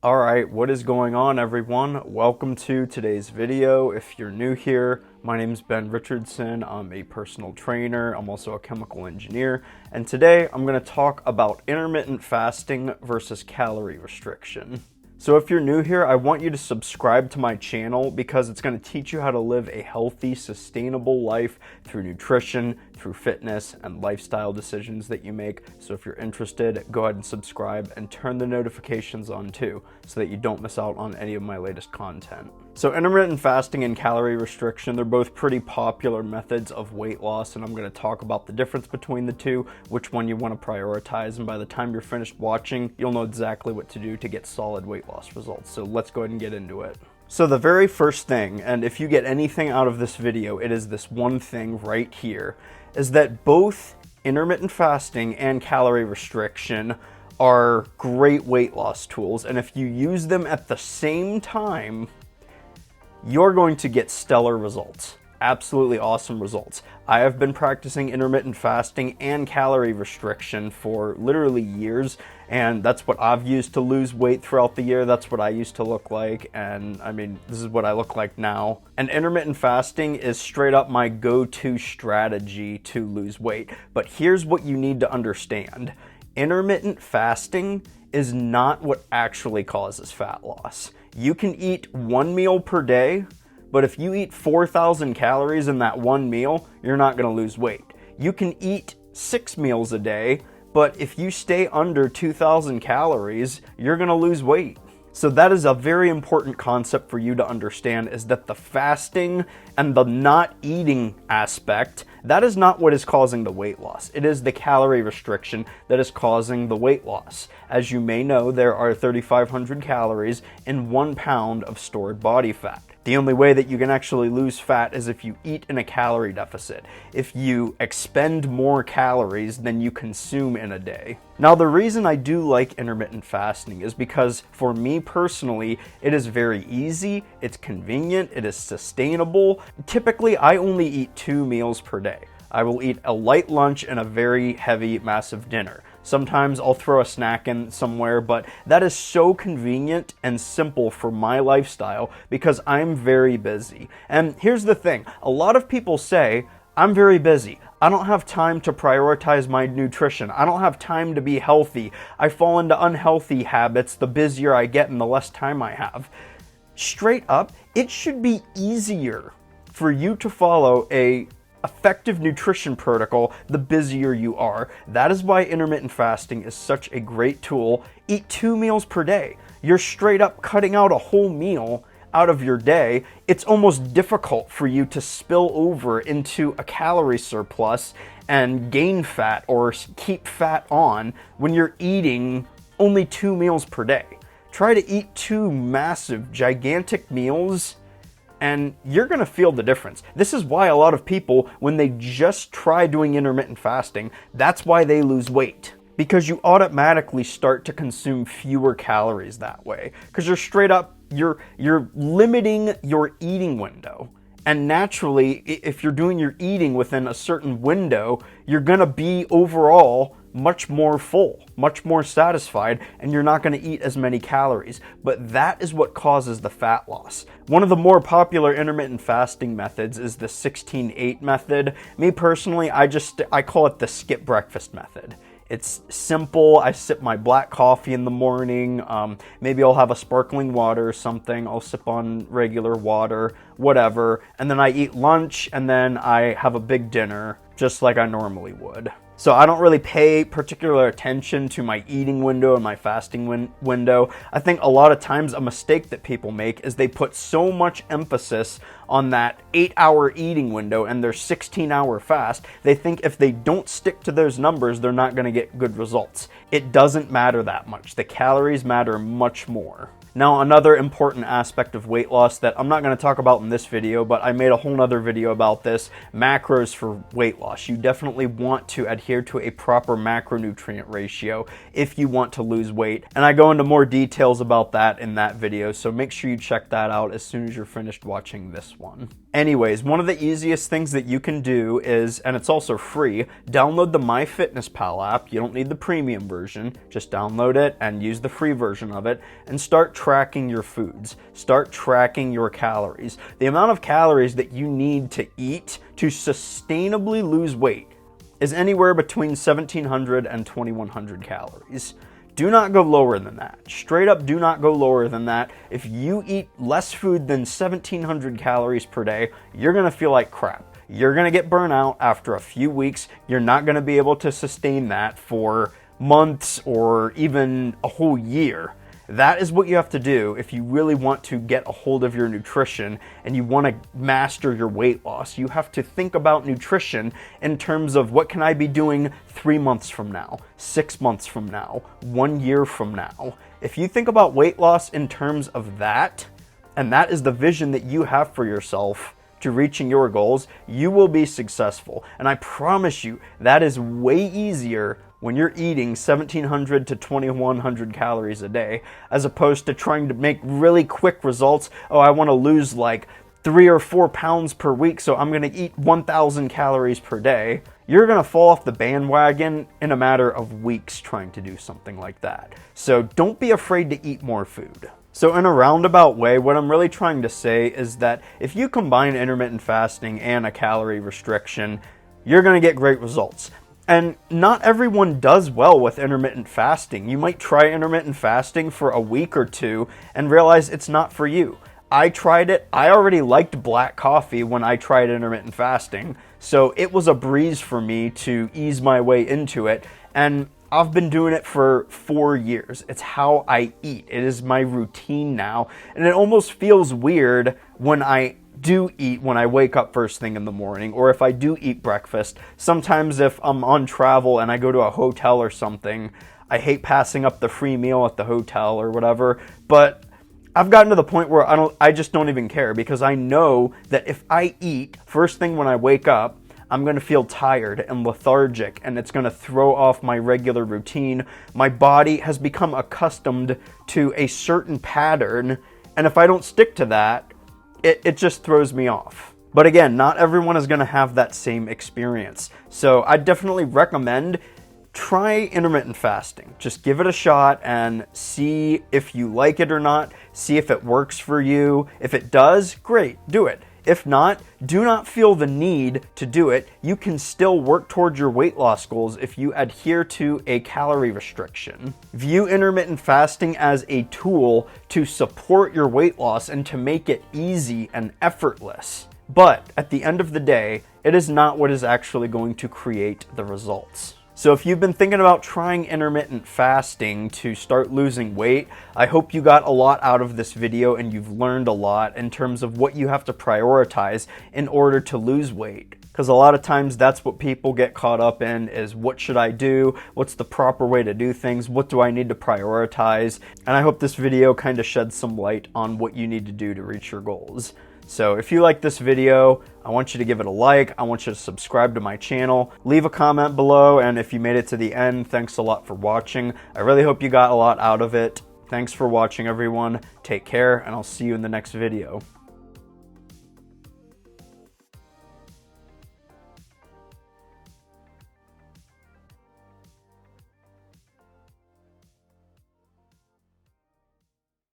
Alright, what is going on, everyone? Welcome to today's video. If you're new here, my name is Richardson. I'm a personal trainer. I'm also a chemical engineer. And today I'm going to talk about intermittent fasting versus calorie restriction. So if you're new here, I want you to subscribe to my channel because it's going to teach you how to live a healthy, sustainable life through nutrition, through fitness, and lifestyle decisions that you make. So if you're interested, go ahead and subscribe and turn the notifications on too, so that you don't miss out on any of my latest content. So intermittent fasting and calorie restriction, they're both pretty popular methods of weight loss, and I'm going to talk about the difference between the two, which one you want to prioritize, and by the time you're finished watching, you'll know exactly what to do to get solid weight loss results. So let's go ahead and get into it. So the very first thing, and if you get anything out of this video, it is this one thing right here, is that both intermittent fasting and calorie restriction are great weight loss tools, and if you use them at the same time, you're going to get stellar results. Absolutely awesome results. I have been practicing intermittent fasting and calorie restriction for literally years, and that's what I've used to lose weight throughout the year. That's what I used to look like, and I mean, this is what I look like now. And intermittent fasting is straight up my go-to strategy to lose weight. But here's what you need to understand. Intermittent fasting is not what actually causes fat loss. You can eat one meal per day, but if you eat 4,000 calories in that one meal, you're not going to lose weight. You can eat 6 meals a day, but if you stay under 2,000 calories, you're going to lose weight. So that is a very important concept for you to understand, is that the fasting and the not eating aspect, that is not what is causing the weight loss. It is the calorie restriction that is causing the weight loss. As you may know, there are 3,500 calories in 1 pound of stored body fat. The only way that you can actually lose fat is if you eat in a calorie deficit, if you expend more calories than you consume in a day. Now, the reason I do like intermittent fasting is because for me personally, it is very easy, it's convenient, it is sustainable. Typically, I only eat 2 meals per day. I will eat a light lunch and a very heavy, massive dinner. Sometimes I'll throw a snack in somewhere, but that is so convenient and simple for my lifestyle because I'm very busy. And here's the thing, a lot of people say, I'm very busy. I don't have time to prioritize my nutrition. I don't have time to be healthy. I fall into unhealthy habits the busier I get and the less time I have. Straight up, it should be easier for you to follow a effective nutrition protocol the busier you are. That is why intermittent fasting is such a great tool. Eat 2 meals per day. You're straight up cutting out a whole meal out of your day. It's almost difficult for you to spill over into a calorie surplus and gain fat or keep fat on when you're eating only 2 meals per day. Try to eat 2 massive, gigantic meals and you're going to feel the difference. This is why a lot of people, when they just try doing intermittent fasting, that's why they lose weight. Because you automatically start to consume fewer calories that way. Because you're straight up, you're limiting your eating window. And naturally, if you're doing your eating within a certain window, you're going to be overall much more full, much more satisfied, and you're not going to eat as many calories. But that is what causes the fat loss. One of the more popular intermittent fasting methods is the 16-8 method. Me personally, I call it the skip breakfast method. It's simple. I sip my black coffee in the morning. Maybe I'll have a sparkling water or something. I'll sip on regular water, whatever. And then I eat lunch, and then I have a big dinner, just like I normally would. So I don't really pay particular attention to my eating window and my fasting window. I think a lot of times a mistake that people make is they put so much emphasis on that 8-hour eating window and their 16-hour fast. They think if they don't stick to those numbers, they're not going to get good results. It doesn't matter that much. The calories matter much more. Now, another important aspect of weight loss that I'm not going to talk about in this video, but I made a whole nother video about this, macros for weight loss. You definitely want to adhere to a proper macronutrient ratio if you want to lose weight. And I go into more details about that in that video, so make sure you check that out as soon as you're finished watching this this one. Anyways, one of the easiest things that you can do is, and it's also free, download the MyFitnessPal app. You don't need the premium version. Just download it and use the free version of it and start tracking your foods. Start tracking your calories. The amount of calories that you need to eat to sustainably lose weight is anywhere between 1,700 and 2,100 calories. Do not go lower than that. Straight up, do not go lower than that. If you eat less food than 1,700 calories per day, you're gonna feel like crap. You're gonna get burnt out after a few weeks. You're not gonna be able to sustain that for months or even a whole year. That is what you have to do if you really want to get a hold of your nutrition and you want to master your weight loss. You have to think about nutrition in terms of what can I be doing 3 months from now, 6 months from now, 1 year from now. If you think about weight loss in terms of that, and that is the vision that you have for yourself to reaching your goals, you will be successful. And I promise you, that is way easier when you're eating 1,700 to 2,100 calories a day, as opposed to trying to make really quick results. Oh, I want to lose like 3 or 4 pounds per week, so I'm going to eat 1,000 calories per day. You're going to fall off the bandwagon in a matter of weeks trying to do something like that. So don't be afraid to eat more food. So in a roundabout way, what I'm really trying to say is that if you combine intermittent fasting and a calorie restriction, you're going to get great results. And not everyone does well with intermittent fasting. You might try intermittent fasting for a week or two and realize it's not for you. I tried it. I already liked black coffee when I tried intermittent fasting, so it was a breeze for me to ease my way into it. And I've been doing it for 4 years. It's how I eat. It is my routine now. And it almost feels weird when I do eat when I wake up first thing in the morning, or if I do eat breakfast. Sometimes if I'm on travel and I go to a hotel or something, I hate passing up the free meal at the hotel or whatever, but I've gotten to the point where I just don't even care, because I know that if I eat first thing when I wake up, I'm going to feel tired and lethargic, and it's going to throw off my regular routine. My body has become accustomed to a certain pattern, and if I don't stick to that, it just throws me off. But again, not everyone is going to have that same experience. So I definitely recommend try intermittent fasting. Just give it a shot and see if you like it or not. See if it works for you. If it does, great, do it. If not, do not feel the need to do it. You can still work towards your weight loss goals if you adhere to a calorie restriction. View intermittent fasting as a tool to support your weight loss and to make it easy and effortless. But at the end of the day, it is not what is actually going to create the results. So if you've been thinking about trying intermittent fasting to start losing weight, I hope you got a lot out of this video and you've learned a lot in terms of what you have to prioritize in order to lose weight. Because a lot of times that's what people get caught up in, is what should I do? What's the proper way to do things? What do I need to prioritize? And I hope this video kind of sheds some light on what you need to do to reach your goals. So if you like this video, I want you to give it a like, I want you to subscribe to my channel, leave a comment below, and if you made it to the end, thanks a lot for watching. I really hope you got a lot out of it. Thanks for watching, everyone. Take care, and I'll see you in the next video.